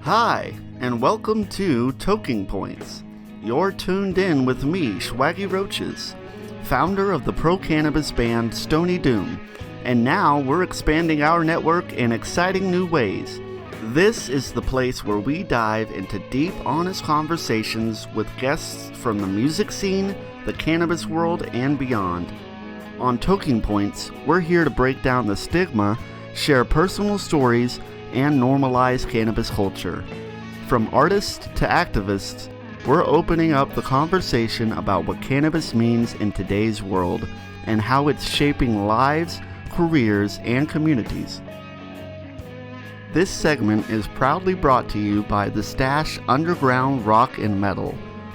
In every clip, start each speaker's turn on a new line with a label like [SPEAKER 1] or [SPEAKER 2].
[SPEAKER 1] Hi, and welcome to Toking Points. You're tuned in with me, Swaggy Roaches, founder of the pro-cannabis band Stony Doom, and now we're expanding our network in exciting new ways. This is the place where we dive into deep, honest conversations with guests from the music scene, the cannabis world, and beyond. On Toking Points, we're here to break down the stigma, share personal stories, and normalize cannabis culture. From artists to activists, we're opening up the conversation about what cannabis means in today's world and how it's shaping lives, careers, and communities. This segment is proudly brought to you by The Stash Underground Rock and Metal,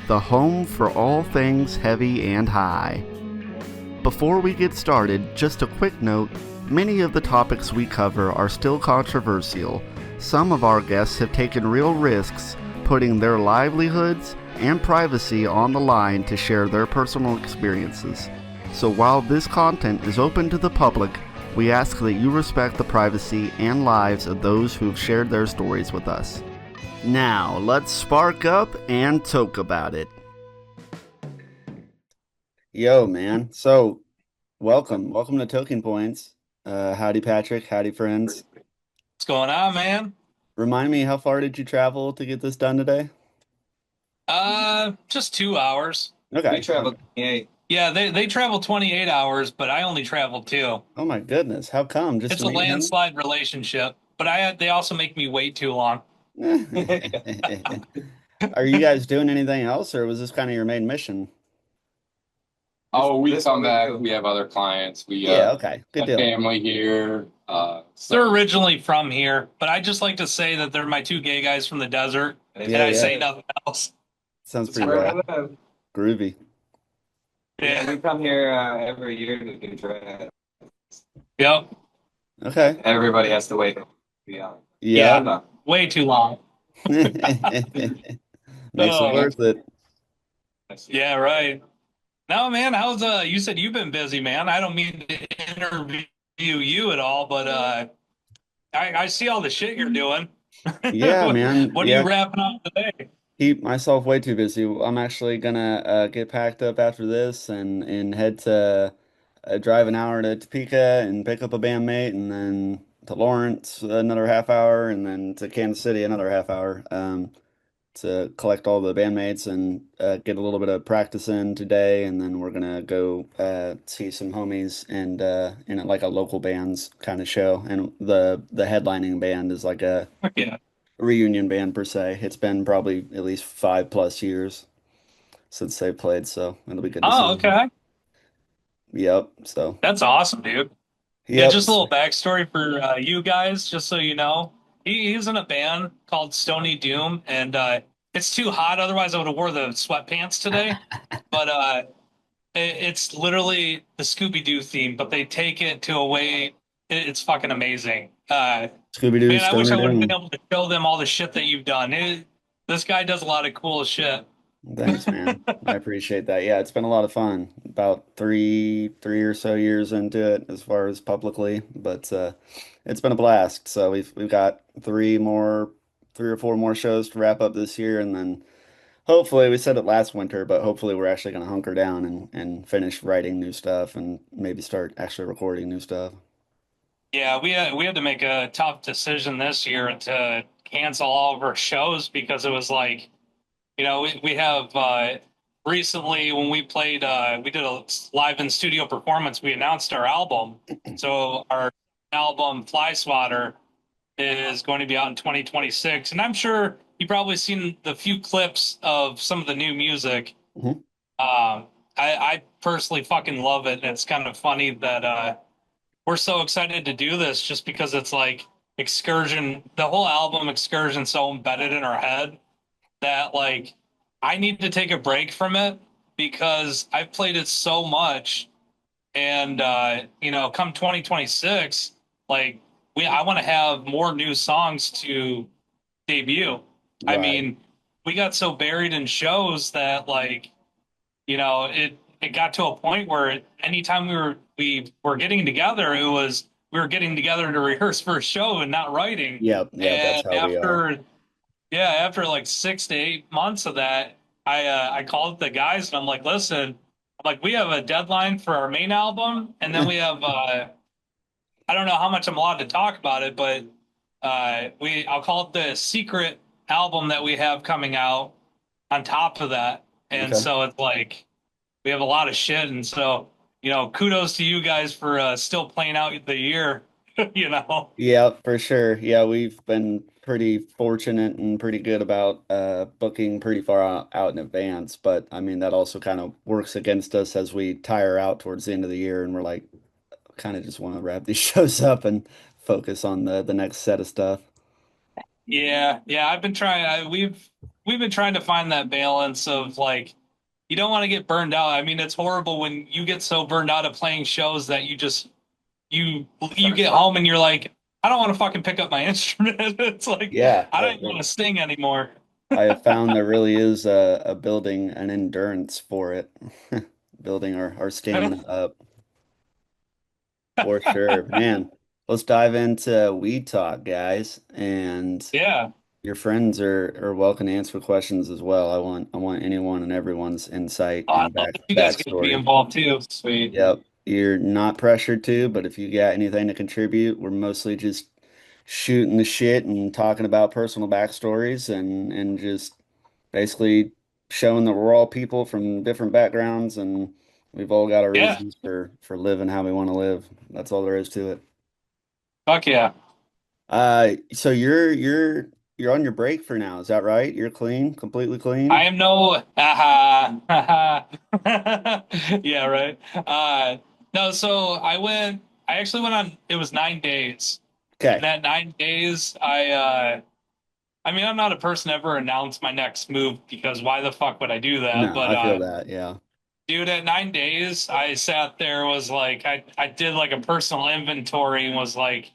[SPEAKER 1] the home for all things heavy and high. Before we get started, just a quick note. Many of the topics we cover are still controversial. Some of our guests have taken real risks, putting their livelihoods and privacy on the line to share their personal experiences. So while this content is open to the public, we ask that you respect the privacy and lives of those who've shared their stories with us. Now, let's spark up and talk about it. Yo, man. So, welcome to Toking Points. Howdy, Patrick. Howdy, friends.
[SPEAKER 2] What's going on, man?
[SPEAKER 1] Remind me, how far did you travel to get this done today?
[SPEAKER 2] Just 2 hours.
[SPEAKER 1] Okay.
[SPEAKER 3] We traveled 28.
[SPEAKER 2] Yeah, they travel 28 hours, but I only traveled 2.
[SPEAKER 1] Oh my goodness. How come? Just
[SPEAKER 2] It's
[SPEAKER 1] to
[SPEAKER 2] a
[SPEAKER 1] meet him?
[SPEAKER 2] landslide relationship, but they also make me wait too long.
[SPEAKER 1] Are you guys doing anything else, or was this kind of your main mission?
[SPEAKER 3] Oh, we come back. We have other clients. We
[SPEAKER 1] Yeah, okay. Good
[SPEAKER 3] have
[SPEAKER 1] deal.
[SPEAKER 3] family here.
[SPEAKER 2] They're originally from here, but I just like to say that they're my 2 gay guys from the desert, and I say nothing else.
[SPEAKER 1] Sounds
[SPEAKER 3] That's
[SPEAKER 1] pretty
[SPEAKER 3] where I
[SPEAKER 1] rad.
[SPEAKER 3] live.
[SPEAKER 1] Groovy.
[SPEAKER 3] Yeah, we come here every year to do dread.
[SPEAKER 2] Yep.
[SPEAKER 1] Okay.
[SPEAKER 3] Everybody has to wait. Yeah.
[SPEAKER 1] Yeah.
[SPEAKER 2] Way too long.
[SPEAKER 1] Makes it
[SPEAKER 2] Oh.
[SPEAKER 1] worth it.
[SPEAKER 2] Yeah, right. No, man, you said you've been busy, man. I don't mean to interview you at all, but I see all the shit you're doing.
[SPEAKER 1] Yeah, man.
[SPEAKER 2] What are you wrapping up today?
[SPEAKER 1] Keep myself way too busy. I'm actually gonna get packed up after this and head to drive an hour to Topeka and pick up a bandmate, and then to Lawrence another half hour, and then to Kansas City another half hour to collect all the bandmates and get a little bit of practice in today, and then we're gonna go see some homies and in like a local bands kind of show, and the headlining band is like a
[SPEAKER 2] Yeah.
[SPEAKER 1] reunion band per se. It's been probably at least 5+ years since they played, so it'll be good to see
[SPEAKER 2] Oh,
[SPEAKER 1] them.
[SPEAKER 2] okay.
[SPEAKER 1] Yep. So
[SPEAKER 2] That's awesome, dude. Yeah,
[SPEAKER 1] yep.
[SPEAKER 2] just a little backstory for you guys, just so you know. He's in a band called Stony Doom, and it's too hot. Otherwise, I would have wore the sweatpants today. But it's literally the Scooby-Doo theme, but they take it to a way. It's fucking amazing.
[SPEAKER 1] Scooby-Doo,
[SPEAKER 2] Man, I wish
[SPEAKER 1] Stoner
[SPEAKER 2] I would have
[SPEAKER 1] Doom.
[SPEAKER 2] been able to show them all the shit that you've done. This guy does a lot of cool shit.
[SPEAKER 1] Thanks, man. I appreciate that. Yeah, it's been a lot of fun. About three or so years into it as far as publicly, but it's been a blast. So we've got 3 or 4 more shows to wrap up this year, and then hopefully, we said it last winter, but hopefully we're actually going to hunker down and finish writing new stuff and maybe start actually recording new stuff.
[SPEAKER 2] Yeah, we had to make a tough decision this year to cancel all of our shows because it was like, we have recently when we played, we did a live in studio performance. We announced our album, so our album Fly Swatter is going to be out in 2026, and I'm sure you've probably seen the few clips of some of the new music.
[SPEAKER 1] Mhm.
[SPEAKER 2] I personally fucking love it, and it's kind of funny that we're so excited to do this just because it's like Excursion, the whole album Excursion, so embedded in our head that like I need to take a break from it because I've played it so much, and come 2026, like I want to have more new songs to debut. I
[SPEAKER 1] Right.
[SPEAKER 2] mean, we got so buried in shows that like it got to a point where anytime we were getting together, we were getting together to rehearse for a show and not writing.
[SPEAKER 1] Yep. Yeah, that's
[SPEAKER 2] And
[SPEAKER 1] how we are.
[SPEAKER 2] yeah, after like 6 to 8 months of that, I called the guys and I'm like, listen, I'm like we have a deadline for our main album, and then we have I don't know how much I'm allowed to talk about it, but I'll call it the secret album that we have coming out on top of that. And
[SPEAKER 1] Okay.
[SPEAKER 2] so it's like we have a lot of shit, and so kudos to you guys for still playing out the year, you know.
[SPEAKER 1] Yeah, for sure. Yeah, we've been pretty fortunate and pretty good about booking pretty far out in advance, but I mean that also kind of works against us as we tire out towards the end of the year and we're like kind of just want to wrap these shows up and focus on the next set of stuff.
[SPEAKER 2] Yeah, yeah, I've been trying we've been trying to find that balance of like you don't want to get burned out. I mean, it's horrible when you get so burned out of playing shows that you get home and you're like, I don't want to fucking pick up my instrument. It's like
[SPEAKER 1] Yeah,
[SPEAKER 2] I don't even want to sing anymore.
[SPEAKER 1] I have found there really is a building an endurance for it, building our stamina up for sure. Man, let's dive into weed talk, guys. And
[SPEAKER 2] Yeah.
[SPEAKER 1] your friends are welcome to answer questions as well. I want anyone and everyone's insight
[SPEAKER 2] Oh, I'd
[SPEAKER 1] and
[SPEAKER 2] love if you guys could be
[SPEAKER 1] backstory.
[SPEAKER 2] involved too. Sweet.
[SPEAKER 1] Yep. You're not pressured to, but if you got anything to contribute, we're mostly just shooting the shit and talking about personal backstories and just basically showing that we're all people from different backgrounds and we've all got our
[SPEAKER 2] Yeah.
[SPEAKER 1] reasons for living how we want to live. That's all there is to it.
[SPEAKER 2] Fuck yeah.
[SPEAKER 1] So you're on your break for now, is that right? You're clean, completely
[SPEAKER 2] I
[SPEAKER 1] clean?
[SPEAKER 2] am no yeah, right. No, so I actually went on it was 9 days. And
[SPEAKER 1] Okay.
[SPEAKER 2] that 9 days I mean I'm not a person to ever announce my next move because why the fuck would I do that?
[SPEAKER 1] No,
[SPEAKER 2] But
[SPEAKER 1] I feel that. Yeah.
[SPEAKER 2] dude, at 9 days I sat there was like I did like a personal inventory and was like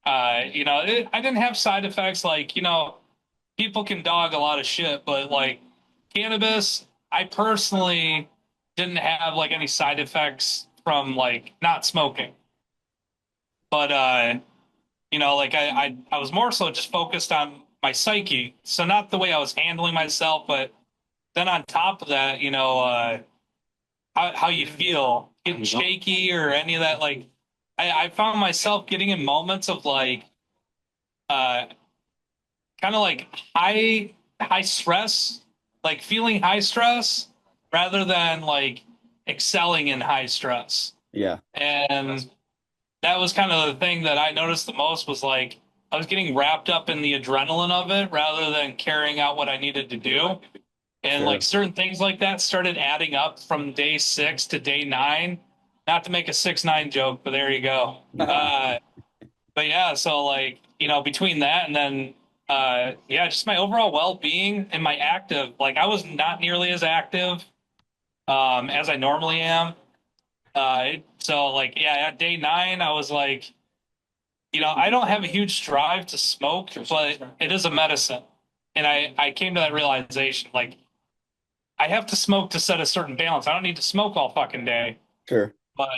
[SPEAKER 2] I didn't have side effects like, people can dog a lot of shit, but like cannabis, I personally didn't have like any side effects from like not smoking. But like I was more so just focused on my psyche. So not the way I was handling myself, but then on top of that, how you feel, getting shaky or any of that, like I found myself getting in moments of like uh kind of like high stress, like feeling high stress rather than like excelling in high stress.
[SPEAKER 1] Yeah.
[SPEAKER 2] And that was kind of the thing that I noticed the most was like I was getting wrapped up in the adrenaline of it rather than carrying out what I needed to do. And like
[SPEAKER 1] Sure.
[SPEAKER 2] certain things like that started adding up from day 6 to day 9. Not to make a 6-9 joke, but there you go. But yeah, so like, between that and then yeah, just my overall well-being and my active, like I was not nearly as active as I normally am. So like yeah, at day 9 I was like, I don't have a huge drive to smoke, but it is a medicine. And I came to that realization like I have to smoke to set a certain balance. I don't need to smoke all fucking day.
[SPEAKER 1] Sure.
[SPEAKER 2] But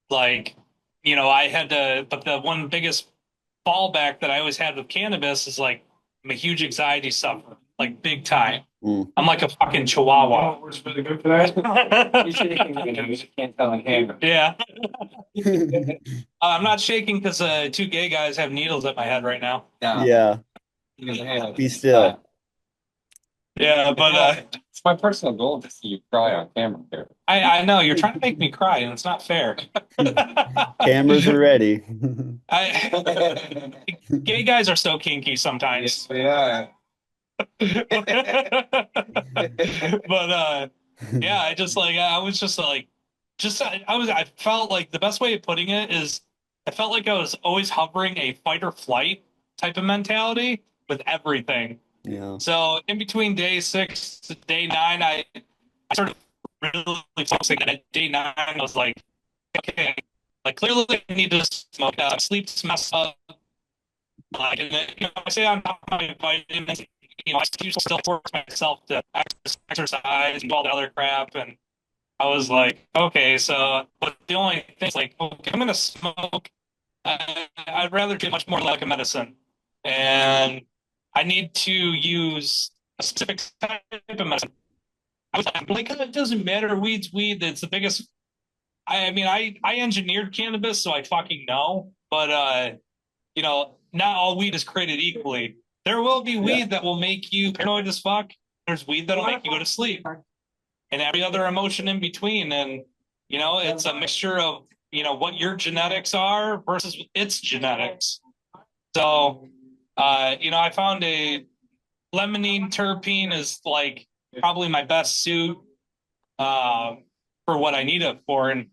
[SPEAKER 2] like, I had to, but the one biggest fallback that I always had with cannabis is like I'm a huge anxiety sufferer, like big time.
[SPEAKER 1] Mm.
[SPEAKER 2] I'm like a fucking chihuahua.
[SPEAKER 3] Works really good for that. You're shaking, you just can't tell in camera.
[SPEAKER 2] Yeah. I'm not shaking because two gay guys have needles at my head right now.
[SPEAKER 3] Yeah.
[SPEAKER 1] Yeah. Be still.
[SPEAKER 2] Yeah, but
[SPEAKER 3] It's my personal goal to see you cry on camera here.
[SPEAKER 2] I know you're trying to make me cry, and it's not fair.
[SPEAKER 1] Cameras are ready.
[SPEAKER 2] I gay guys are so kinky sometimes.
[SPEAKER 3] Yeah.
[SPEAKER 2] But yeah, I just like I was just like just I felt like the best way of putting it is I felt like I was always hovering a fight or flight type of mentality with everything.
[SPEAKER 1] Yeah.
[SPEAKER 2] So in between day 6 to day 9, I started really focusing on it. Day 9, I was like, okay, like clearly I need to smoke. Sleep's messed up. Like, and then, I say I'm not having vitamins. I usually still force myself to exercise and all the other crap. And I was like, okay, so, but the only thing is like, okay, I'm gonna smoke. I'd rather do much more like a medicine. And I need to use a specific type of medicine. I was like, it doesn't matter. Weed's weed. It's the biggest. I mean, I engineered cannabis, so I fucking know. But not all weed is created equally. There will be weed that will make you paranoid as fuck. There's weed that'll make you go to sleep, and every other emotion in between. And it's a mixture of what your genetics are versus its genetics. So, I found a limonene terpene is like probably my best suit for what I need it for. And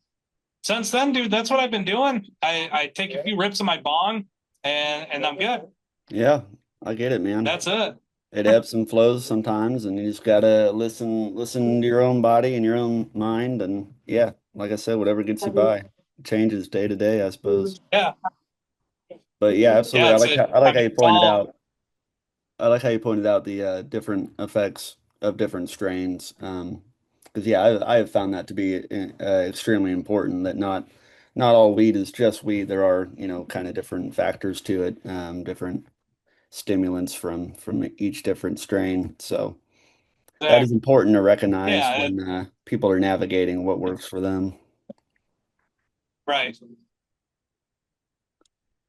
[SPEAKER 2] since then, dude, that's what I've been doing. I take a few rips of my bong and I'm good.
[SPEAKER 1] Yeah, I get it, man.
[SPEAKER 2] That's it.
[SPEAKER 1] It ebbs and flows sometimes, and you just gotta listen to your own body and your own mind, and yeah, like I said, whatever gets you by. It changes day to day, I suppose.
[SPEAKER 2] Yeah.
[SPEAKER 1] But yeah, absolutely.
[SPEAKER 2] Yeah. It's it.
[SPEAKER 1] I like
[SPEAKER 2] I
[SPEAKER 1] how
[SPEAKER 2] mean,
[SPEAKER 1] you
[SPEAKER 2] it's
[SPEAKER 1] pointed
[SPEAKER 2] all,
[SPEAKER 1] out. I like how you pointed out the different effects of different strains. Because yeah, I have found that to be extremely important. That not all weed is just weed. There are kind of different factors to it, different stimulants from each different strain. So that is important to recognize
[SPEAKER 2] yeah.
[SPEAKER 1] when people are navigating what works for them.
[SPEAKER 2] Right.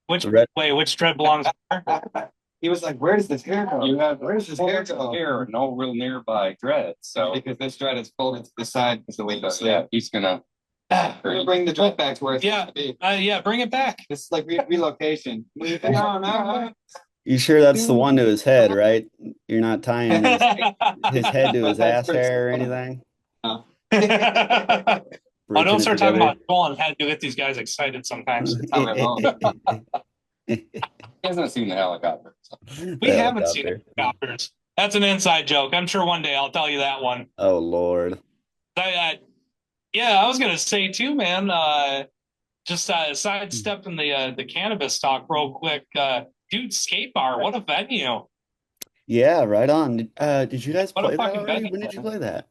[SPEAKER 1] The red,
[SPEAKER 2] Which dread belongs where?
[SPEAKER 3] He was like, "Where does this hair go? You have where does this hair go? Here, no real nearby dread. So because this dread is folded to the side, is the way goes. Yeah, he's gonna bring the dread back to where it's supposed to be.
[SPEAKER 2] Yeah, bring it back.
[SPEAKER 3] It's like relocation. No, no.
[SPEAKER 1] you sure that's the one to his head, right? You're not tying his head to his ass hair or anything?
[SPEAKER 2] Oh,
[SPEAKER 1] Bridging
[SPEAKER 2] don't
[SPEAKER 1] it
[SPEAKER 2] start talking
[SPEAKER 1] together.
[SPEAKER 2] about Joel and head to get these guys excited sometimes.
[SPEAKER 3] He hasn't seen the helicopter. So.
[SPEAKER 2] We haven't seen helicopters. That's an inside joke. I'm sure one day I'll tell you that one.
[SPEAKER 1] Oh Lord.
[SPEAKER 2] Yeah, I was gonna say too, man. Just sidestepping the cannabis talk real quick. Dude, skate bar, what a venue!
[SPEAKER 1] Yeah, right on. Did you guys
[SPEAKER 2] What a
[SPEAKER 1] play that
[SPEAKER 2] fucking
[SPEAKER 1] already?
[SPEAKER 2] venue!
[SPEAKER 1] When did you play that?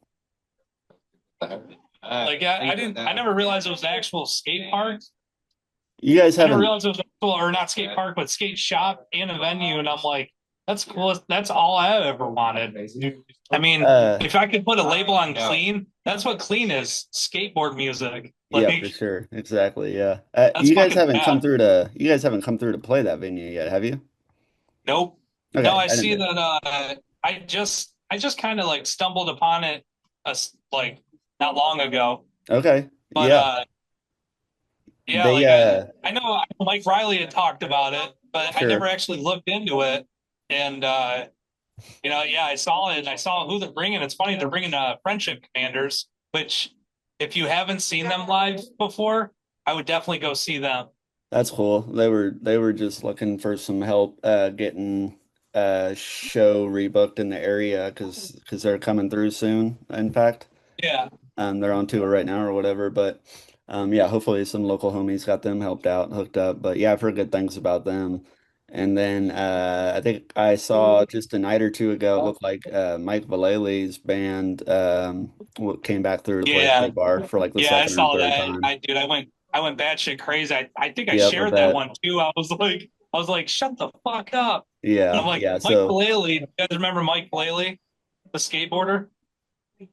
[SPEAKER 2] Like I didn't, I never realized it was an actual skate park.
[SPEAKER 1] You guys
[SPEAKER 2] I never
[SPEAKER 1] haven't
[SPEAKER 2] realized it was actual, or not skate park, but skate shop and a venue. And I'm like, that's cool. That's all I ever wanted. I mean, if I could put a label on CLEEN, that's what CLEEN is: skateboard music.
[SPEAKER 1] yeah,
[SPEAKER 2] Like,
[SPEAKER 1] for sure. Exactly. Yeah.
[SPEAKER 2] that's fucking bad.
[SPEAKER 1] You guys haven't come through to play that venue yet, have you?
[SPEAKER 2] Nope. No,
[SPEAKER 1] Okay,
[SPEAKER 2] I
[SPEAKER 1] I didn't
[SPEAKER 2] see
[SPEAKER 1] know.
[SPEAKER 2] that. I just kind of like stumbled upon it, like not long ago.
[SPEAKER 1] Okay.
[SPEAKER 2] But
[SPEAKER 1] Yeah.
[SPEAKER 2] yeah,
[SPEAKER 1] They
[SPEAKER 2] like I know Mike Riley had talked about it, but I
[SPEAKER 1] sure.
[SPEAKER 2] never actually looked into it. And yeah, I saw it and I saw who they're bringing. It's funny they're bringing Friendship Commanders, which if you haven't seen them live before, I would definitely go see them.
[SPEAKER 1] That's cool. They were just looking for some help getting show rebooked in the area because they're coming through soon, in fact.
[SPEAKER 2] Yeah,
[SPEAKER 1] They're on tour right now or whatever, but yeah, hopefully some local homies got them helped out, hooked up. But yeah, I've heard good things about them. And then I think I saw just a night or two ago, it looked like Mike Vallely's band came back through to play
[SPEAKER 2] yeah,
[SPEAKER 1] Skate Bar for like the
[SPEAKER 2] yeah. I
[SPEAKER 1] second or
[SPEAKER 2] saw
[SPEAKER 1] third
[SPEAKER 2] that.
[SPEAKER 1] time.
[SPEAKER 2] I went batshit crazy. I think I
[SPEAKER 1] Yep, I
[SPEAKER 2] shared that
[SPEAKER 1] bet.
[SPEAKER 2] one too. I was like, shut the fuck up. And I'm
[SPEAKER 1] Yeah,
[SPEAKER 2] like,
[SPEAKER 1] yeah.
[SPEAKER 2] Mike
[SPEAKER 1] So
[SPEAKER 2] Vallely. You guys remember Mike Vallely, the skateboarder?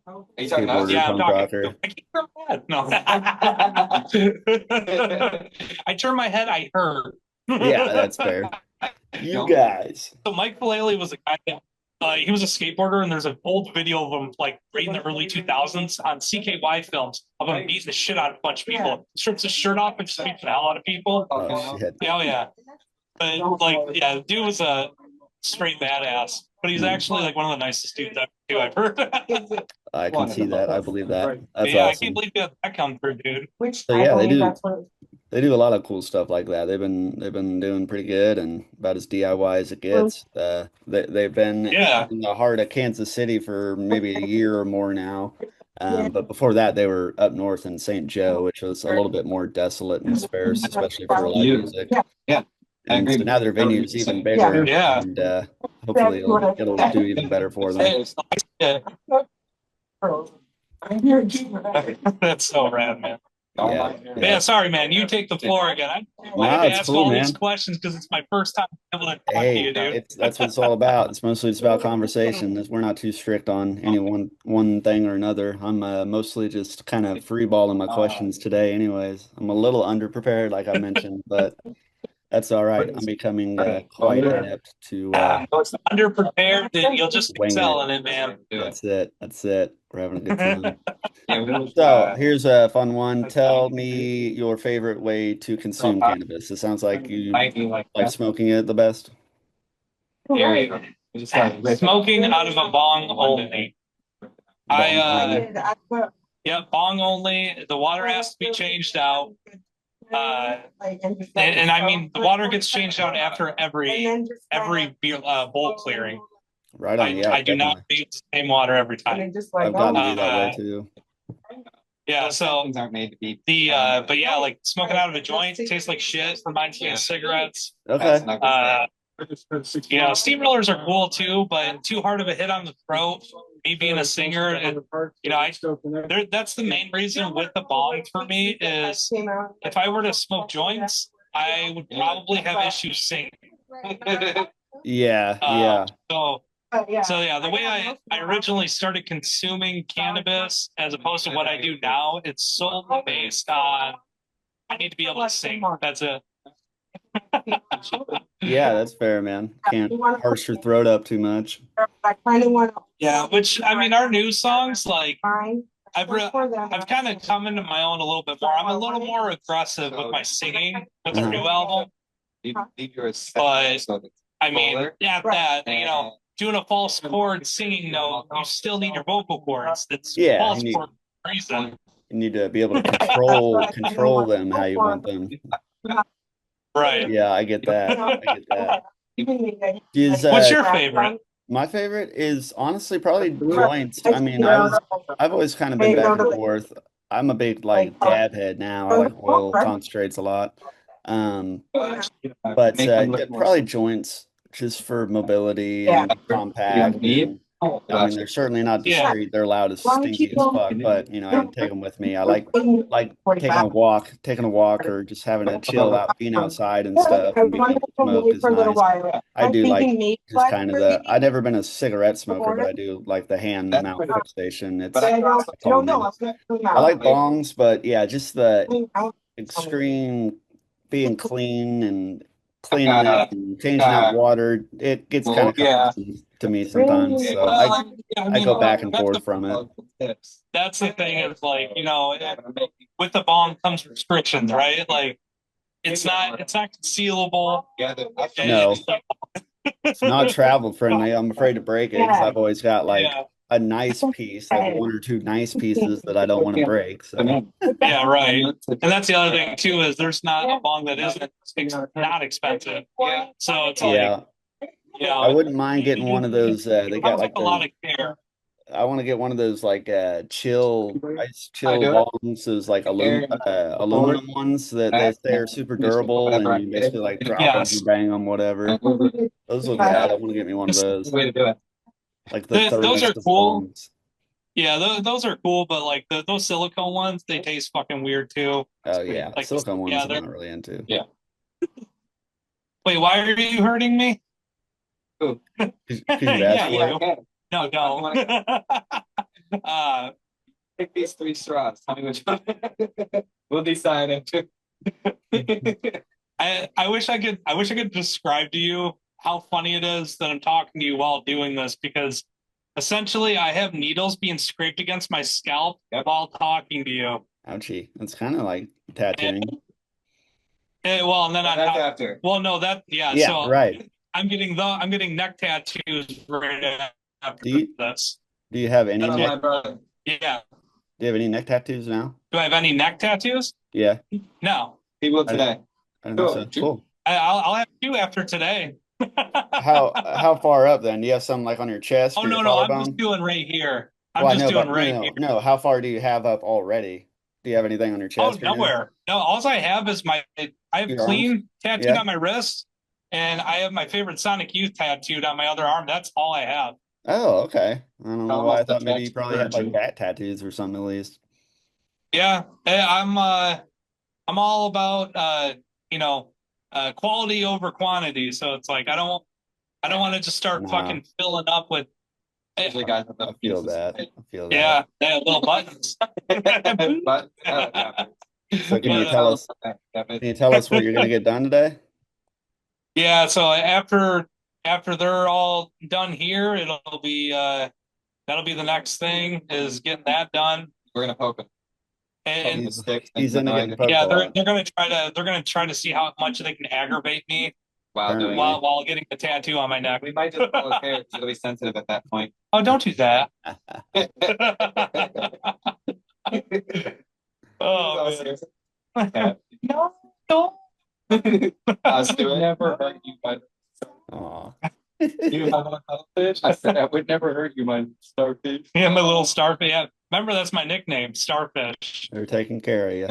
[SPEAKER 3] Are you talking to us?
[SPEAKER 1] skateboarder,
[SPEAKER 2] Yeah, I'm
[SPEAKER 1] punk
[SPEAKER 2] talking.
[SPEAKER 1] rocker.
[SPEAKER 2] I keep turning my head. No. I turn my head, I heard.
[SPEAKER 1] Yeah, that's fair. You
[SPEAKER 3] No.
[SPEAKER 1] guys.
[SPEAKER 2] So Mike Vallely was a guy that he was a skateboarder, and there's an old video of him like right in the early 2000s on CKY films of him beating the shit out of a bunch of people. Strips his shirt off and just beats the hell out of people.
[SPEAKER 1] Oh shit.
[SPEAKER 2] Yeah, oh yeah. But like, yeah, dude was a straight badass. But he's
[SPEAKER 1] Mm,
[SPEAKER 2] actually like one of the nicest dudes I've heard.
[SPEAKER 1] I can see that. I believe that.
[SPEAKER 2] But
[SPEAKER 1] That's
[SPEAKER 2] yeah, I can't
[SPEAKER 1] awesome.
[SPEAKER 2] believe you had that come through, dude.
[SPEAKER 1] So yeah, they do a lot of cool stuff like that. They've been doing pretty good and about as DIY as it gets. They've been
[SPEAKER 2] Yeah,
[SPEAKER 1] in the heart of Kansas City for maybe a year or more now. But before that, they were up north in St. Joe, which was a little bit more desolate and sparse, especially for live music.
[SPEAKER 3] Yeah, I
[SPEAKER 1] And so
[SPEAKER 3] agree.
[SPEAKER 1] now their venue's even bigger,
[SPEAKER 2] yeah.
[SPEAKER 1] and hopefully it'll do even better for them.
[SPEAKER 2] Yeah. That's so rad, man.
[SPEAKER 3] Yeah.
[SPEAKER 2] Yeah, sorry, man. You take the floor again. I have to
[SPEAKER 1] it's
[SPEAKER 2] ask
[SPEAKER 1] cool,
[SPEAKER 2] all these
[SPEAKER 1] man.
[SPEAKER 2] questions because it's my first time able to talk to
[SPEAKER 1] Hey,
[SPEAKER 2] you, dude.
[SPEAKER 1] that's what it's all about. It's mostly just about conversation. We're not too strict on any one thing or another. I'm mostly just kind of freeballing my questions today. Anyways, I'm a little underprepared, like I mentioned, but that's all right. I'm becoming quite adept to
[SPEAKER 2] Underprepared, then you'll just
[SPEAKER 1] wing
[SPEAKER 2] excel
[SPEAKER 1] it.
[SPEAKER 2] in it, man.
[SPEAKER 1] That's it. That's it. We're having a good time. So here's a fun one. Tell me your favorite way to consume cannabis. It sounds like you like smoking it the best.
[SPEAKER 2] Smoking out of a bong only. Yeah, bong only. The water has to be changed out. And I mean, the water gets changed out after every bowl clearing.
[SPEAKER 1] Right on. Yeah,
[SPEAKER 2] I do not
[SPEAKER 1] definitely.
[SPEAKER 2] use the same water every time.
[SPEAKER 1] I've gotten to be that way too.
[SPEAKER 2] Yeah, so
[SPEAKER 3] things aren't made to be.
[SPEAKER 2] but yeah, like smoking out of a joint tastes like shit. Reminds me of cigarettes.
[SPEAKER 1] Okay.
[SPEAKER 2] Steamrollers are cool too, but too hard of a hit on the throat. Me being a singer, and that's the main reason with the bong for me is if I were to smoke joints, I would probably have issues singing.
[SPEAKER 1] Yeah.
[SPEAKER 2] So yeah, the way I originally started consuming cannabis as opposed to what I do now, it's solely based on I need to be able to sing. That's it.
[SPEAKER 1] Yeah, that's fair, man. Can't parse your throat up too much.
[SPEAKER 2] Yeah, which I mean, our new songs like I've kind of come into my own a little bit more. I'm a little more aggressive with my singing with the new album, but I mean, doing a false chord singing note, you still need your vocal cords. That's false chord reason.
[SPEAKER 1] You need to be able to control them how you want them.
[SPEAKER 2] Right.
[SPEAKER 1] Yeah, I get that.
[SPEAKER 2] What's your favorite?
[SPEAKER 1] My favorite is honestly probably joints. I mean, I've always kind of been back and forth. I'm a big like dab head now. I like oil concentrates a lot. But probably joints just for mobility and compact. I mean, they're certainly not the street. They're loud as stinky as fuck, but I can take them with me. I like taking a walk, or just having a chill out, being outside and stuff, and being able to smoke is nice. I do like just kind of I've never been a cigarette smoker, but I do like the hand mount fixation. It's I like bongs, but yeah, just the extreme being clean and cleaning it and changing out water. It gets kind of cumbersome to me sometimes, so I go back and forth from it.
[SPEAKER 2] That's the thing is like with the bong comes restrictions, right? Like it's not concealable.
[SPEAKER 1] No, it's not travel friendly. I'm afraid to break it because I've always got like a nice piece, like one or two nice pieces that I don't want to break. So
[SPEAKER 2] yeah, right. And that's the other thing too is there's not a bong that isn't not expensive. So it's like
[SPEAKER 1] I wouldn't mind getting one of those. They got like
[SPEAKER 2] a lot of care.
[SPEAKER 1] I want to get one of those like chill bongs, those like aluminum ones that they say are super durable, and you basically like drop them and bang them, whatever. Those look bad. I want to get me one of those. Like
[SPEAKER 2] those are cool.
[SPEAKER 1] bongs.
[SPEAKER 2] Yeah, those are cool, but like those silicone ones, they taste fucking weird too.
[SPEAKER 1] Oh yeah, like, silicone ones I'm not really into.
[SPEAKER 2] Yeah. Wait, why are you hurting me?
[SPEAKER 1] Could you ask for it?
[SPEAKER 2] No.
[SPEAKER 3] Pick these 3 straws. Tell me which one. We'll decide after.
[SPEAKER 2] I wish I could describe to you how funny it is that I'm talking to you while doing this because essentially I have needles being scraped against my scalp while talking to you.
[SPEAKER 1] Ouchie. That's kind of like tattooing.
[SPEAKER 2] Well, and then
[SPEAKER 3] after.
[SPEAKER 2] Well, no,
[SPEAKER 1] Yeah,
[SPEAKER 2] so
[SPEAKER 1] right.
[SPEAKER 2] I'm getting neck tattoos right after this.
[SPEAKER 1] Do you have any neck?
[SPEAKER 2] Yeah.
[SPEAKER 1] Do you have any neck tattoos now?
[SPEAKER 2] Do I have any neck tattoos?
[SPEAKER 1] Yeah.
[SPEAKER 2] No.
[SPEAKER 3] He will today.
[SPEAKER 1] I don't know. So. Cool.
[SPEAKER 2] I'll have 2 after today.
[SPEAKER 1] How far up then? Do you have some like on your chest?
[SPEAKER 2] Oh
[SPEAKER 1] or your
[SPEAKER 2] no, I'm
[SPEAKER 1] collarbone?
[SPEAKER 2] just doing right here.
[SPEAKER 1] Here. No, how far do you have up already? Do you have anything on your chest?
[SPEAKER 2] Oh, nowhere. No, all I have is I have your CLEEN arms? Tattooed on my wrist, and I have my favorite Sonic Youth tattooed on my other arm. That's all I have.
[SPEAKER 1] Oh, okay. I don't know why I thought maybe you probably had like bat tattoos or something at least.
[SPEAKER 2] Yeah, I'm all about you know, quality over quantity. So it's like I don't want to just start
[SPEAKER 1] Nah,
[SPEAKER 2] fucking filling up with
[SPEAKER 3] Usually guys with
[SPEAKER 1] I
[SPEAKER 3] the
[SPEAKER 1] feel
[SPEAKER 3] pieces.
[SPEAKER 1] that. I feel that.
[SPEAKER 2] yeah, that little buttons.
[SPEAKER 3] But
[SPEAKER 1] So can you
[SPEAKER 2] But,
[SPEAKER 1] tell us? Can you tell us what you're gonna get done today?
[SPEAKER 2] yeah, so after they're all done here, it'll be that'll be the next thing is getting that done.
[SPEAKER 3] we're gonna poke him.
[SPEAKER 2] And
[SPEAKER 1] He's into getting poked
[SPEAKER 2] yeah,
[SPEAKER 1] a lot.
[SPEAKER 2] they're gonna try to see how much they can aggravate me
[SPEAKER 3] While doing
[SPEAKER 1] Apparently.
[SPEAKER 3] it.
[SPEAKER 2] while getting the tattoo on my neck.
[SPEAKER 3] We might just pull his hair because it'll be sensitive at that point.
[SPEAKER 2] Oh, don't do that. Oh man. No, don't.
[SPEAKER 3] Stu, never hurt you, but
[SPEAKER 1] Aw.
[SPEAKER 3] you have a fish. I said that would never hurt you, my starfish.
[SPEAKER 2] Yeah, my little starfish. Yeah. Remember, that's my nickname, Starfish.
[SPEAKER 1] They're taking care of you.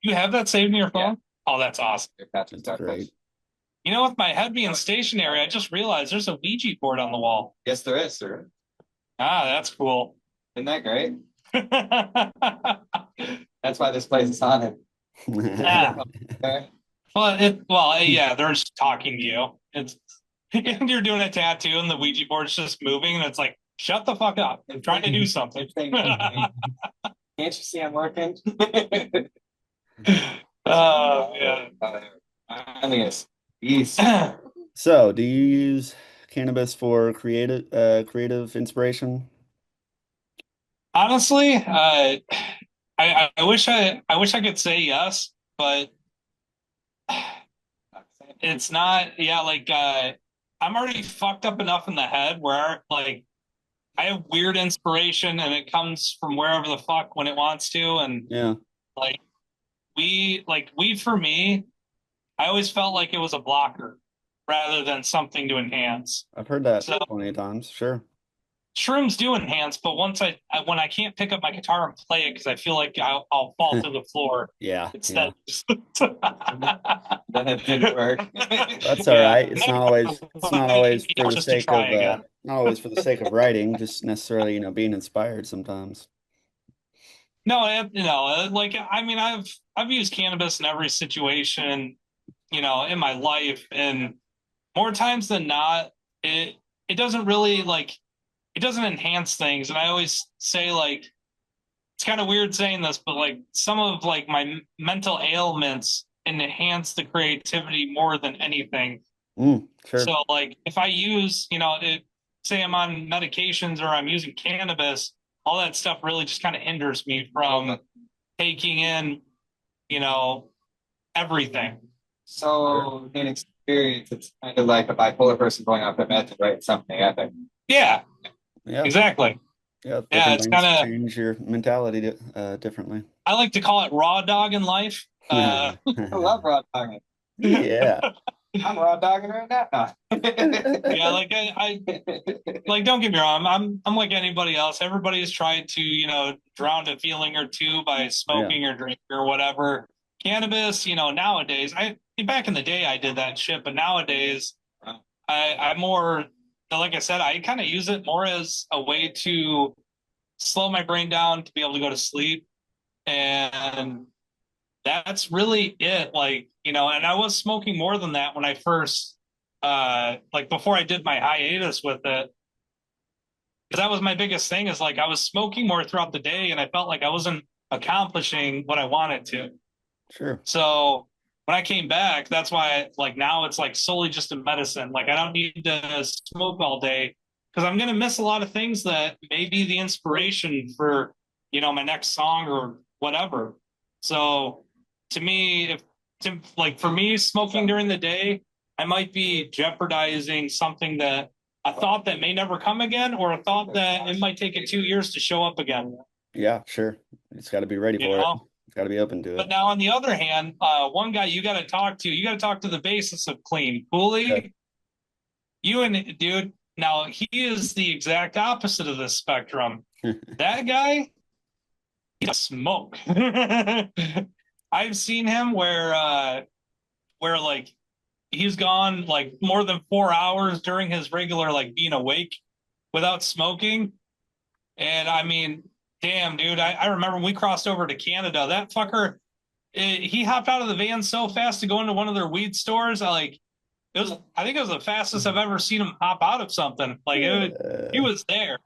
[SPEAKER 2] You have that saved in your phone? Oh, that's awesome.
[SPEAKER 1] That's great.
[SPEAKER 2] You know, with my head being stationary, I just realized there's a Ouija board on the wall.
[SPEAKER 3] Yes, there is, sir.
[SPEAKER 2] Ah, that's cool.
[SPEAKER 3] Isn't that great? That's why this place is haunted.
[SPEAKER 2] Yeah.
[SPEAKER 3] Okay.
[SPEAKER 2] Well, yeah, they're just talking to you. It's you're doing a tattoo and the Ouija board's just moving, and it's like, shut the fuck up. I'm trying to do something.
[SPEAKER 3] Can't you see I'm working?
[SPEAKER 2] Yeah.
[SPEAKER 3] Alias. Yes.
[SPEAKER 1] So, do you use cannabis for creative inspiration?
[SPEAKER 2] Honestly, I wish I could say yes, but it's not. Yeah, like I'm already fucked up enough in the head where like I have weird inspiration and it comes from wherever the fuck when it wants to, and
[SPEAKER 1] Yeah,
[SPEAKER 2] like weed for me, I always felt like it was a blocker rather than something to enhance.
[SPEAKER 1] I've heard that
[SPEAKER 2] So
[SPEAKER 1] plenty of times. Sure.
[SPEAKER 2] shrooms do enhance, but when I can't pick up my guitar and play it because I feel like I'll fall to the floor.
[SPEAKER 1] Yeah,
[SPEAKER 2] It's
[SPEAKER 1] yeah.
[SPEAKER 3] That didn't work.
[SPEAKER 1] That's all right. It's not always for the
[SPEAKER 2] just to
[SPEAKER 1] sake
[SPEAKER 2] try
[SPEAKER 1] of
[SPEAKER 2] again.
[SPEAKER 1] not always for the sake of writing, just necessarily, being inspired sometimes.
[SPEAKER 2] No, like I mean, I've used cannabis in every situation, in my life, and more times than not, it it doesn't really like it doesn't enhance things. And I always say like it's kind of weird saying this, but like some of like my mental ailments enhance the creativity more than anything.
[SPEAKER 1] Sure.
[SPEAKER 2] So like if I use, say I'm on medications or I'm using cannabis, all that stuff really just kind of hinders me from taking in, you know, everything.
[SPEAKER 3] So, in experience, it's kind of like a bipolar person going off their meds to write something epic.
[SPEAKER 2] Yeah,
[SPEAKER 1] Yeah.
[SPEAKER 2] exactly.
[SPEAKER 1] Yeah.
[SPEAKER 2] Yeah,
[SPEAKER 1] Different
[SPEAKER 2] it's
[SPEAKER 1] things
[SPEAKER 2] kind of,
[SPEAKER 1] change your mentality differently.
[SPEAKER 2] I like to call it raw dog in life.
[SPEAKER 3] I love raw dogging.
[SPEAKER 1] Yeah.
[SPEAKER 3] I'm raw dogging right now.
[SPEAKER 2] Yeah, like I like don't get me wrong, I'm like anybody else. Everybody's tried to, drown a feeling or two by smoking or drinking or whatever. Cannabis, nowadays, I back in the day I did that shit, but nowadays I more like I said, I kind of use it more as a way to slow my brain down to be able to go to sleep. And that's really it. Like, and I was smoking more than that when I first like before I did my hiatus with it. Because that was my biggest thing is like I was smoking more throughout the day and I felt like I wasn't accomplishing what I wanted to.
[SPEAKER 1] Sure.
[SPEAKER 2] So when I came back, that's why like now it's like solely just a medicine. Like I don't need to smoke all day because I'm gonna miss a lot of things that may be the inspiration for, my next song or whatever. So to me, like for me, smoking during the day, I might be jeopardizing something that a thought that may never come again, or a thought that it might take it 2 years to show up again.
[SPEAKER 1] Yeah, sure. It's got to be ready
[SPEAKER 2] You
[SPEAKER 1] for it.
[SPEAKER 2] know?
[SPEAKER 1] It's got to be open to
[SPEAKER 2] But
[SPEAKER 1] it.
[SPEAKER 2] now, on the other hand, one guy you got to talk to the basis of CLEEN. Cooley,
[SPEAKER 1] Yeah.
[SPEAKER 2] you and dude, now he is the exact opposite of this spectrum. That guy, he does smoke. I've seen him where like he's gone like more than 4 hours during his regular like being awake without smoking. And I mean, Damn, dude. I remember when we crossed over to Canada. That fucker, he hopped out of the van so fast to go into one of their weed stores. I think it was the fastest I've ever seen him hop out of something. He was there.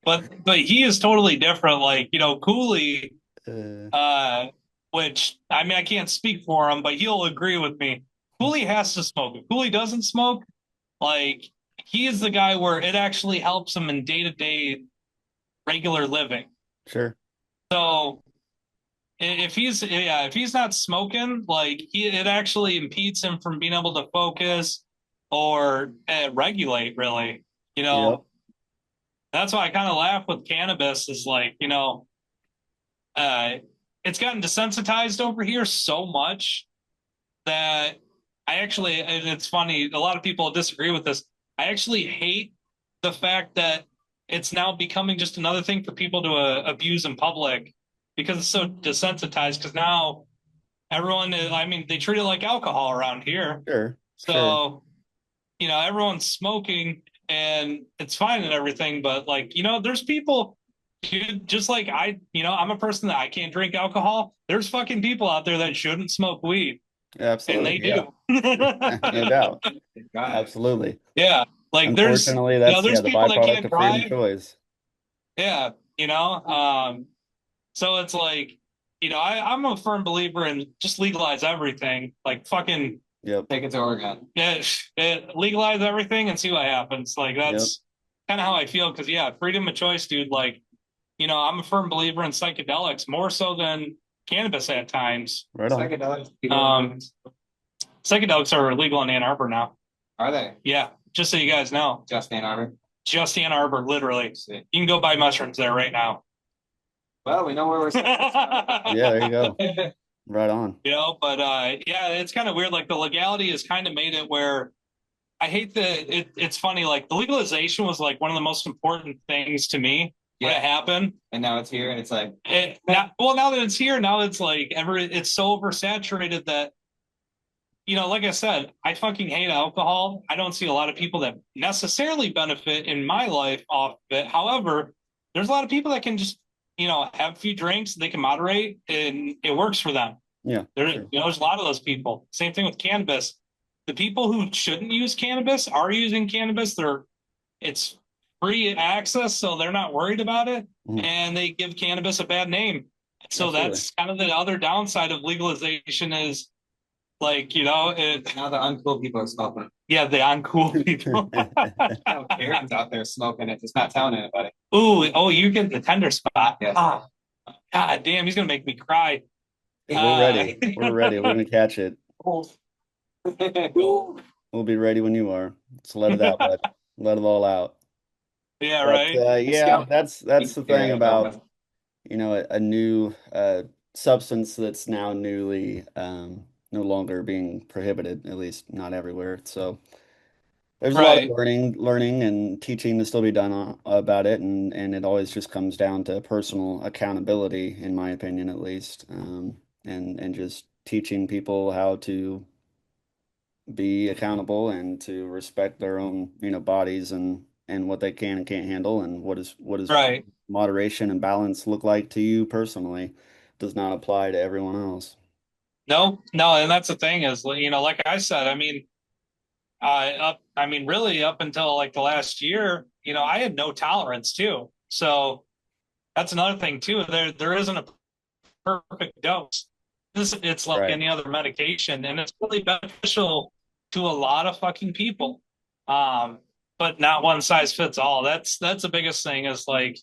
[SPEAKER 2] But he is totally different. Cooley,
[SPEAKER 1] uh,
[SPEAKER 2] which I mean I can't speak for him, but he'll agree with me. Cooley has to smoke. If Cooley doesn't smoke, like he is the guy where it actually helps him in day-to-day regular living.
[SPEAKER 1] sure.
[SPEAKER 2] So if he's not smoking, it actually impedes him from being able to focus or regulate really. You
[SPEAKER 1] Yep.
[SPEAKER 2] know, that's why I kind of laugh with cannabis is uh, it's gotten desensitized over here so much that and it's funny, a lot of people disagree with this. I actually hate the fact that it's now becoming just another thing for people to abuse in public because it's so desensitized. Because now I mean, they treat it like alcohol around here.
[SPEAKER 1] Sure. Sure.
[SPEAKER 2] So, everyone's smoking and it's fine and everything. But, there's people, dude, just like I'm a person that I can't drink alcohol. There's fucking people out there that shouldn't smoke weed.
[SPEAKER 1] Absolutely.
[SPEAKER 2] And they do.
[SPEAKER 1] No doubt. Absolutely.
[SPEAKER 2] Yeah.
[SPEAKER 1] Unfortunately, that's
[SPEAKER 2] there's
[SPEAKER 1] the
[SPEAKER 2] people that
[SPEAKER 1] byproduct
[SPEAKER 2] can't
[SPEAKER 1] of freedom of
[SPEAKER 2] drive.
[SPEAKER 1] choice.
[SPEAKER 2] Yeah. So it's I'm a firm believer in just legalize everything. Like fucking
[SPEAKER 1] Yep.
[SPEAKER 3] Take it to Oregon.
[SPEAKER 2] yeah, legalize everything and see what happens. Like
[SPEAKER 1] Yep.
[SPEAKER 2] that's kind of how I feel. Cause yeah, freedom of choice, dude. I'm a firm believer in psychedelics more so than cannabis at times.
[SPEAKER 1] Right on.
[SPEAKER 2] Psychedelics are illegal in Ann Arbor now.
[SPEAKER 3] Are they?
[SPEAKER 2] Yeah, just so you guys know.
[SPEAKER 3] Just Ann Arbor?
[SPEAKER 2] Just Ann Arbor, literally. You can go buy mushrooms there right now.
[SPEAKER 3] Well, we know where we're
[SPEAKER 1] Yeah, there you go. Right on.
[SPEAKER 2] But yeah, it's kind of weird. Like the legality has kind of made it where I hate it's funny. Like the legalization was like one of the most important things to me when it happened.
[SPEAKER 3] And now it's here and it's like
[SPEAKER 2] now that it's here, now it's like it's so oversaturated that like I said, I fucking hate alcohol. I don't see a lot of people that necessarily benefit in my life off of it. However, there's a lot of people that can just, have a few drinks, they can moderate, and it works for them.
[SPEAKER 1] Yeah.
[SPEAKER 2] There's a lot of those people. Same thing with cannabis. The people who shouldn't use cannabis are using cannabis. It's free access, so they're not worried about it, and they give cannabis a bad name. So
[SPEAKER 1] Absolutely.
[SPEAKER 2] that's kind of the other downside of legalization is now
[SPEAKER 3] the uncool people are smoking.
[SPEAKER 2] Yeah, the uncool people.
[SPEAKER 3] Karen's out there smoking it, just not telling anybody.
[SPEAKER 2] You get the tender spot.
[SPEAKER 3] Yes.
[SPEAKER 2] Oh, God damn, he's gonna make me cry.
[SPEAKER 1] We're ready. We're ready. We're gonna catch it. We'll be ready when you are. Let's let it out, bud. Let it all out.
[SPEAKER 2] Yeah, right.
[SPEAKER 1] That's the thing about a new substance that's now newly no longer being prohibited, at least not everywhere. So there's a lot of learning and teaching to still be done about it, and it always just comes down to personal accountability, in my opinion, at least, and just teaching people how to be accountable and to respect their own, bodies and what they can and can't handle, and what is
[SPEAKER 2] right.
[SPEAKER 1] Moderation and balance look like to you personally does not apply to everyone else.
[SPEAKER 2] No, and that's the thing is, like I said, really up until like the last year, I had no tolerance too. So that's another thing too. There isn't a perfect dose. It's like any other medication, and it's really beneficial to a lot of fucking people. But not one size fits all. That's the biggest thing is like,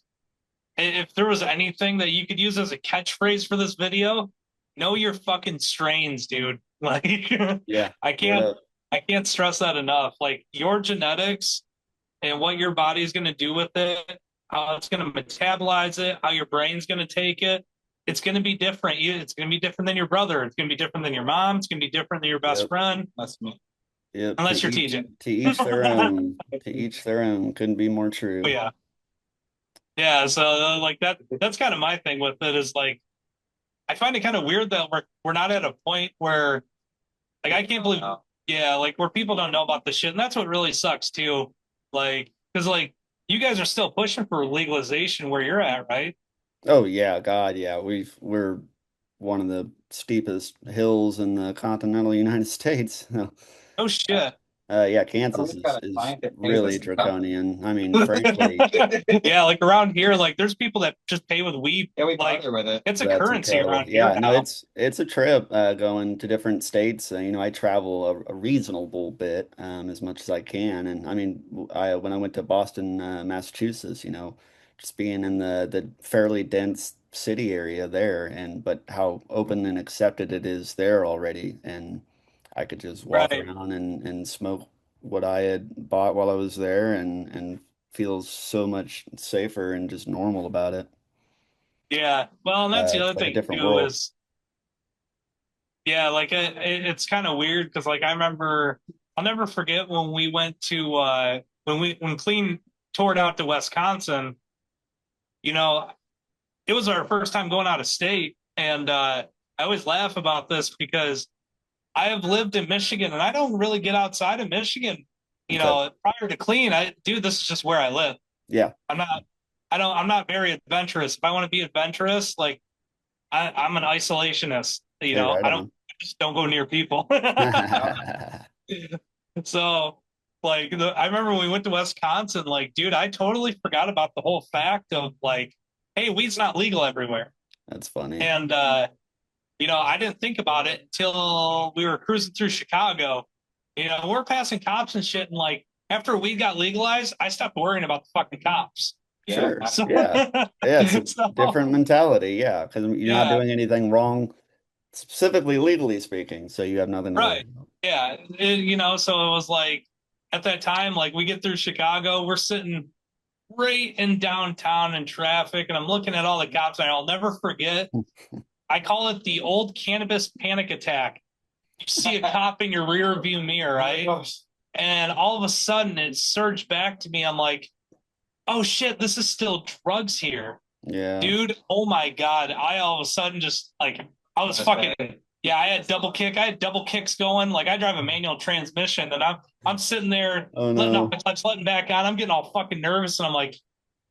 [SPEAKER 2] if there was anything that you could use as a catchphrase for this video, know your fucking strains, dude. Like,
[SPEAKER 1] yeah,
[SPEAKER 2] I can't stress that enough. Like your genetics and what your body's going to do with it, how it's going to metabolize it, how your brain's going to take it. It's going to be different. It's going to be different than your brother. It's going to be different than your mom. It's going to be different than your best friend.
[SPEAKER 3] That's me.
[SPEAKER 1] Yep.
[SPEAKER 2] Unless you're TJ.
[SPEAKER 1] To each their own. To each their own. Couldn't be more true.
[SPEAKER 2] Oh, yeah. Yeah. So like that's kind of my thing with it is like, I find it kind of weird that we're not at a point where like, I can't believe, like where people don't know about this shit. And that's what really sucks too. Like, cause like you guys are still pushing for legalization where you're at, right?
[SPEAKER 1] Oh yeah, God, yeah. We're one of the steepest hills in the continental United States.
[SPEAKER 2] Oh shit.
[SPEAKER 1] Yeah, Kansas
[SPEAKER 3] We've got a
[SPEAKER 1] is
[SPEAKER 3] client that pays
[SPEAKER 1] really
[SPEAKER 3] us some
[SPEAKER 1] draconian. I mean, frankly,
[SPEAKER 2] Yeah, like around here, like there's people that just pay with weed.
[SPEAKER 3] Yeah, we
[SPEAKER 2] Like
[SPEAKER 3] bother with it.
[SPEAKER 2] it's a
[SPEAKER 1] that's
[SPEAKER 2] currency
[SPEAKER 1] incredible.
[SPEAKER 2] around here
[SPEAKER 1] Yeah, no,
[SPEAKER 2] now.
[SPEAKER 1] it's a trip going to different states. You know, I travel a reasonable bit, as much as I can. And I mean, I when I went to Boston, Massachusetts, you know, just being in the fairly dense city area there, and but how open and accepted it is there already, and I could just walk
[SPEAKER 2] Right.
[SPEAKER 1] around and smoke what I had bought while I was there, and feel so much safer and just normal about it.
[SPEAKER 2] Yeah. Well, and that's the
[SPEAKER 1] It's
[SPEAKER 2] other
[SPEAKER 1] like a
[SPEAKER 2] thing
[SPEAKER 1] different
[SPEAKER 2] too
[SPEAKER 1] world.
[SPEAKER 2] is yeah, like it's kind of weird because like I remember I'll never forget when we went to when Clean toured out to Wisconsin, you know, it was our first time going out of state and I always laugh about this because I have lived in Michigan and I don't really get outside of Michigan. You
[SPEAKER 1] Okay.
[SPEAKER 2] know, prior to Clean, this is just where I live.
[SPEAKER 1] Yeah.
[SPEAKER 2] I'm not I'm not very adventurous. If I want to be adventurous, like I'm an isolationist. You
[SPEAKER 1] Hey,
[SPEAKER 2] know,
[SPEAKER 1] right on.
[SPEAKER 2] I just don't go near people. So, like, I remember when we went to Wisconsin, like, dude, I totally forgot about the whole fact of like, hey, weed's not legal everywhere.
[SPEAKER 1] That's funny.
[SPEAKER 2] And, you know, I didn't think about it until we were cruising through Chicago. You know, we're passing cops and shit. And like, after weed got legalized, I stopped worrying about the fucking cops.
[SPEAKER 3] Yeah.
[SPEAKER 1] Sure.
[SPEAKER 2] So,
[SPEAKER 1] Yeah. Yeah, it's a
[SPEAKER 2] so
[SPEAKER 1] different mentality. Yeah, because you're not
[SPEAKER 2] yeah,
[SPEAKER 1] doing anything wrong, specifically legally speaking, so you have nothing to worry
[SPEAKER 2] right.
[SPEAKER 1] about.
[SPEAKER 2] Yeah. You know, so it was like at that time, like we get through Chicago, we're sitting right in downtown in traffic, and I'm looking at all the cops, and I'll never forget. I call it the old cannabis panic attack. You see a cop in your rear view mirror, right? And all of a sudden it surged back to me. I'm like, oh shit, this is still drugs here.
[SPEAKER 1] Yeah.
[SPEAKER 2] Dude, oh my God. I all of a sudden just like I was fucking yeah, I had double kicks going. Like I drive a manual transmission and I'm sitting there
[SPEAKER 1] Oh
[SPEAKER 2] letting off
[SPEAKER 1] no.
[SPEAKER 2] the clutch, letting back on. I'm getting all fucking nervous and I'm like,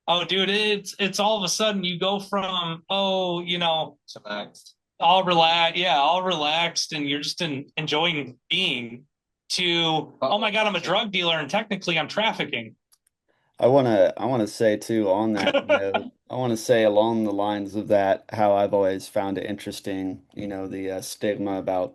[SPEAKER 2] oh dude, it's all of a sudden you go from, oh, you know,
[SPEAKER 3] Relaxed.
[SPEAKER 2] all relaxed, and you're just enjoying being to, oh my God, I'm a drug dealer and technically I'm trafficking.
[SPEAKER 1] I wanna say too on that note, I want to say along the lines of that, how I've always found it interesting, you know, the stigma about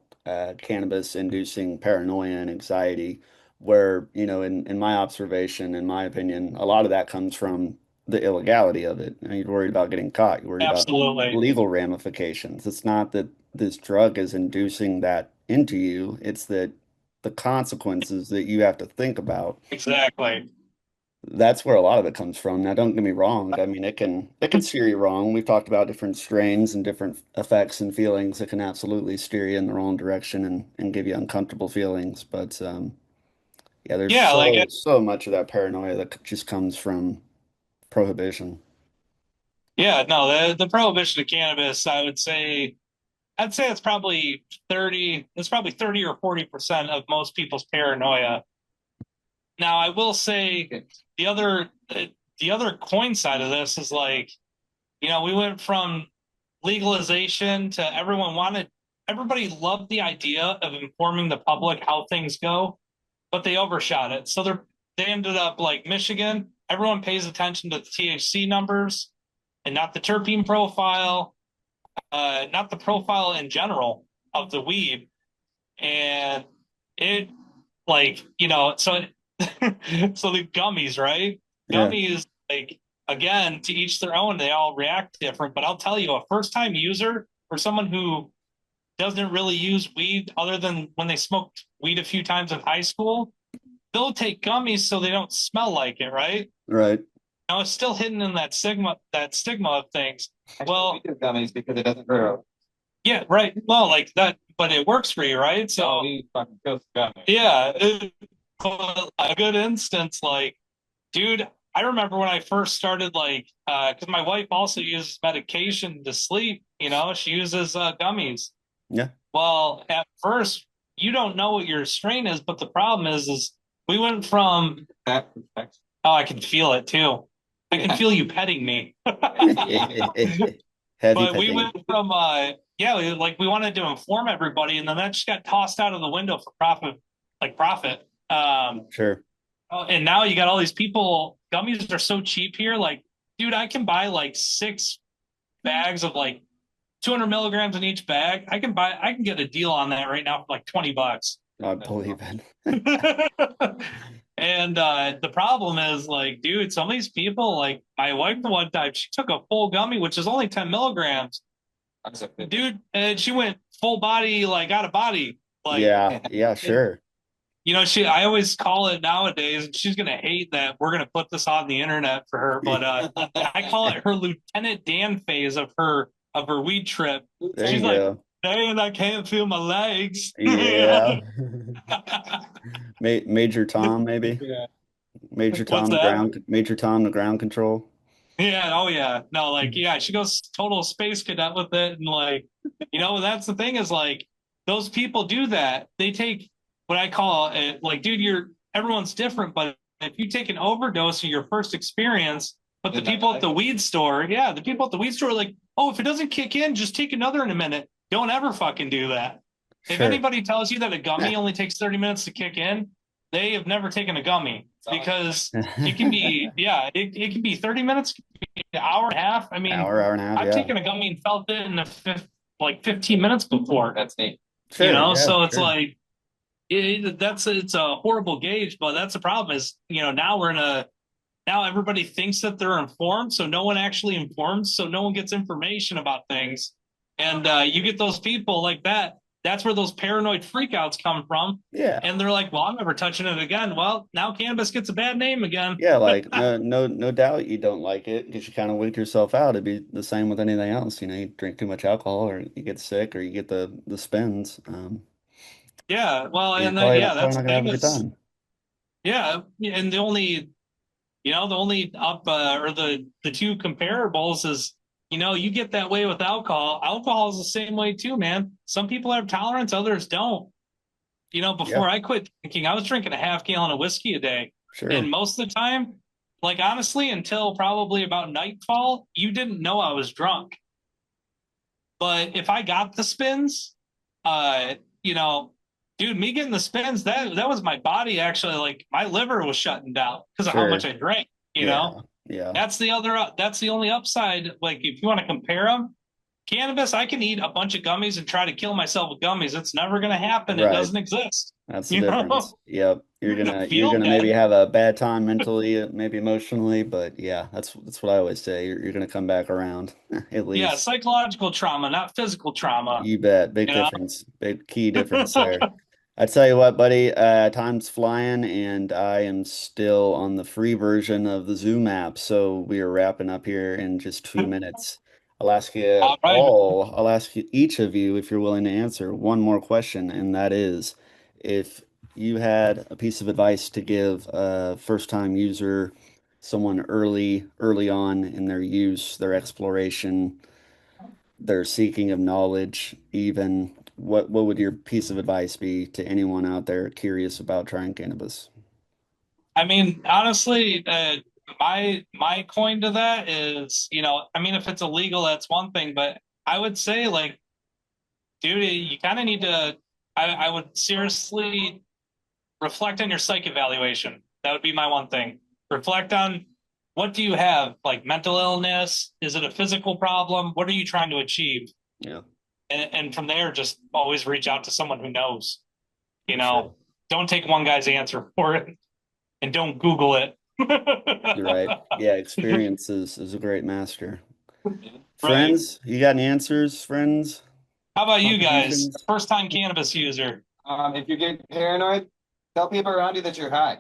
[SPEAKER 1] cannabis inducing paranoia and anxiety, where, you know, in my observation, in my opinion, a lot of that comes from the illegality of it. And you're worried about getting caught, you're worried about
[SPEAKER 2] Absolutely.
[SPEAKER 1] legal ramifications. It's not that this drug is inducing that into you, it's that the consequences that you have to think about.
[SPEAKER 2] Exactly.
[SPEAKER 1] That's where a lot of it comes from. Now, don't get me wrong. I mean, it can steer you wrong. We've talked about different strains and different effects and feelings that can absolutely steer you in the wrong direction and give you uncomfortable feelings. But yeah, there's
[SPEAKER 2] Yeah, like
[SPEAKER 1] so much of that paranoia that just comes from prohibition.
[SPEAKER 2] yeah, no, the prohibition of cannabis, I'd say it's probably 30 or 40% of most people's paranoia. Now, I will say the other the other coin side of this is like, you know, we went from legalization to everybody loved the idea of informing the public how things go, but they overshot it. So they ended up like Michigan, everyone pays attention to the THC numbers and not the terpene profile, not the profile in general of the weed. And it like, you know, so so the gummies, right?
[SPEAKER 1] Yeah,
[SPEAKER 2] Gummies, like again, to each their own, they all react different. But I'll tell you, a first time user or someone who doesn't really use weed other than when they smoked weed a few times in high school, they'll take gummies so they don't smell like it, right?
[SPEAKER 1] right.
[SPEAKER 2] Now it's still hidden in that stigma of things.
[SPEAKER 3] Actually,
[SPEAKER 2] Well,
[SPEAKER 3] we do gummies because it doesn't grow.
[SPEAKER 2] yeah, right. Well, like that, but it works for you, right? So
[SPEAKER 3] We fucking kill gummies.
[SPEAKER 2] yeah, a good instance, like, dude, I remember when I first started, like, because my wife also uses medication to sleep, you know, she uses gummies.
[SPEAKER 1] Yeah,
[SPEAKER 2] Well, at first, you don't know what your strain is, but the problem is we went from,
[SPEAKER 3] That protection.
[SPEAKER 2] Oh, I can feel it too. I can feel you petting me.
[SPEAKER 1] Heavy
[SPEAKER 2] But we
[SPEAKER 1] petting.
[SPEAKER 2] went from yeah, we wanted to inform everybody, and then that just got tossed out of the window for profit, like profit.
[SPEAKER 1] Sure.
[SPEAKER 2] And now you got all these people. Gummies are so cheap here. Like, dude, I can buy like 6 bags of like 200 milligrams in each bag. I can get a deal on that right now for like $20.
[SPEAKER 1] I believe it.
[SPEAKER 2] And the problem is like, dude, some of these people, like my wife, the one time she took a full gummy, which is only 10 milligrams, dude, and she went full body, like out of body. Like,
[SPEAKER 1] Yeah, yeah, sure.
[SPEAKER 2] I always call it nowadays, and she's gonna hate that we're gonna put this on the internet for her, but I call it her Lieutenant Dan phase of her weed trip.
[SPEAKER 1] There
[SPEAKER 2] She's
[SPEAKER 1] you
[SPEAKER 2] like,
[SPEAKER 1] go.
[SPEAKER 2] Dan, I can't feel my legs.
[SPEAKER 1] Yeah. Major Tom, maybe.
[SPEAKER 3] Yeah.
[SPEAKER 2] What's that?
[SPEAKER 1] Major Tom, the ground control.
[SPEAKER 2] Yeah, oh yeah. No, like yeah, she goes total space cadet with it and like, that's the thing is like those people do that. They take what I call it like, dude, everyone's different, but if you take an overdose of your first experience, but the people at the weed store, yeah, the people at the weed store are like, oh, if it doesn't kick in, just take another in a minute. Don't ever fucking do that. If
[SPEAKER 1] Sure.
[SPEAKER 2] anybody tells you that a gummy only takes 30 minutes to kick in, they have never taken a gummy because it can be, yeah, it can be 30 minutes, an hour and a half. I mean,
[SPEAKER 1] Hour and a half,
[SPEAKER 2] I've
[SPEAKER 1] yeah.
[SPEAKER 2] taken a gummy and felt it in like 15 minutes before.
[SPEAKER 3] That's neat.
[SPEAKER 1] Sure, yeah,
[SPEAKER 2] So it's
[SPEAKER 1] sure.
[SPEAKER 2] like it's a horrible gauge, but that's the problem is, now everybody thinks that they're informed, so no one actually informs, so no one gets information about things. And you get those people like that. That's where those paranoid freakouts come from.
[SPEAKER 1] Yeah.
[SPEAKER 2] And they're like, well, I'm never touching it again. Well, now cannabis gets a bad name again.
[SPEAKER 1] Yeah, like no doubt you don't like it because you kind of wigged yourself out. It'd be the same with anything else. You drink too much alcohol or you get sick or you get the spins.
[SPEAKER 2] Yeah. Well,
[SPEAKER 1] You're
[SPEAKER 2] and
[SPEAKER 1] probably
[SPEAKER 2] that's
[SPEAKER 1] not
[SPEAKER 2] the
[SPEAKER 1] gonna have
[SPEAKER 2] thing
[SPEAKER 1] a good
[SPEAKER 2] is,
[SPEAKER 1] time.
[SPEAKER 2] yeah. And the only up or the two comparables is, you get that way with alcohol. Alcohol is the same way too, man. Some people have tolerance, others don't.
[SPEAKER 1] Yeah,
[SPEAKER 2] Before I quit drinking, I was drinking a half gallon of whiskey a day. And
[SPEAKER 1] sure.
[SPEAKER 2] most of the time, like honestly, until probably about nightfall, you didn't know I was drunk. But if I got the spins, uh, you know, dude, me getting the spins, that was my body actually like my liver was shutting down because of how much
[SPEAKER 1] Sure.
[SPEAKER 2] I drank,
[SPEAKER 1] Yeah. Yeah.
[SPEAKER 2] That's the only upside. Like if you want to compare them, cannabis, I can eat a bunch of gummies and try to kill myself with gummies. It's never going to happen. It
[SPEAKER 1] Right.
[SPEAKER 2] doesn't exist.
[SPEAKER 1] That's the
[SPEAKER 2] You know,
[SPEAKER 1] difference. Yep. You're
[SPEAKER 2] you're going to
[SPEAKER 1] you're
[SPEAKER 2] feel
[SPEAKER 1] gonna maybe
[SPEAKER 2] dead.
[SPEAKER 1] have a bad time mentally, maybe emotionally, but yeah, that's what I always say. You're gonna come back around, at
[SPEAKER 2] Yeah,
[SPEAKER 1] least.
[SPEAKER 2] psychological trauma, not physical trauma.
[SPEAKER 1] You bet. Big
[SPEAKER 2] You know,
[SPEAKER 1] difference. Big key difference there. I tell you what, buddy, time's flying and I am still on the free version of the Zoom app, so we are wrapping up here in just 2 minutes.
[SPEAKER 2] all right.
[SPEAKER 1] I'll ask you each of you if you're willing to answer one more question, and that is if you had a piece of advice to give a first-time user, someone early on in their use, their exploration, their seeking of knowledge, even what would your piece of advice be to anyone out there curious about trying cannabis?
[SPEAKER 2] I mean, honestly, my coin to that is, I mean, if it's illegal, that's one thing, but I would say, like, dude, you kind of need to. I would seriously reflect on your psych evaluation. That would be my one thing. Reflect on what do you have, like mental illness? Is it a physical problem? What are you trying to achieve?
[SPEAKER 1] Yeah,
[SPEAKER 2] And from there, just always reach out to someone who knows. You
[SPEAKER 1] for sure.
[SPEAKER 2] know, don't take one guy's answer for it, and don't Google it.
[SPEAKER 1] You're right. Yeah, experience is a great master.
[SPEAKER 2] Right.
[SPEAKER 1] Friends, you got any answers, friends?
[SPEAKER 2] How about you guys?
[SPEAKER 1] Contributions?
[SPEAKER 2] First time cannabis user.
[SPEAKER 3] If you get paranoid, tell people around you that you're high.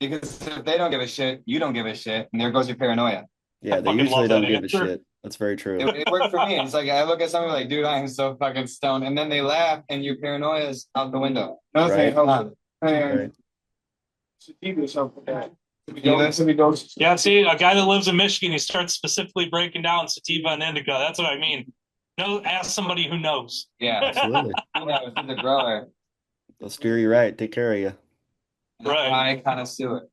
[SPEAKER 3] Because if they don't give a shit, you don't give a shit, and there goes your paranoia.
[SPEAKER 2] I
[SPEAKER 1] Yeah, they
[SPEAKER 2] fucking
[SPEAKER 1] usually
[SPEAKER 2] love that
[SPEAKER 1] don't give a
[SPEAKER 2] answer.
[SPEAKER 1] shit. That's very
[SPEAKER 3] It,
[SPEAKER 1] true.
[SPEAKER 3] it worked for me. It's like I look at somebody like, dude, I am so fucking stoned, and then they laugh, and your paranoia is out the window.
[SPEAKER 1] Right.
[SPEAKER 3] Hold on.
[SPEAKER 1] Right.
[SPEAKER 2] Yeah, see, a guy that lives in Michigan, he starts specifically breaking down sativa and indica. That's what I mean. No, ask somebody who knows.
[SPEAKER 3] Yeah.
[SPEAKER 1] Absolutely.
[SPEAKER 3] Yeah, it was the grower.
[SPEAKER 1] They'll steer you right, take care of you.
[SPEAKER 2] Right.
[SPEAKER 3] I kind of sue it.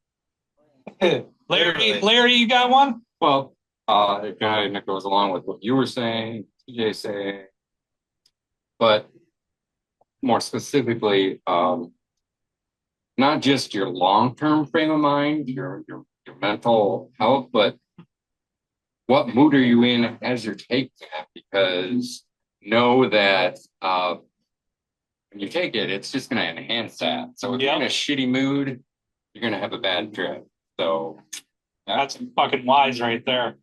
[SPEAKER 2] Larry, you got one?
[SPEAKER 3] Well, it kind of goes along with what you were saying, TJ saying, but more specifically, not just your long-term frame of mind, your mental health, but what mood are you in as you're taking it? Because know that when you take it, it's just going to enhance that. So if you're in a shitty mood, you're going to have a bad trip. So
[SPEAKER 2] that's fucking wise right there.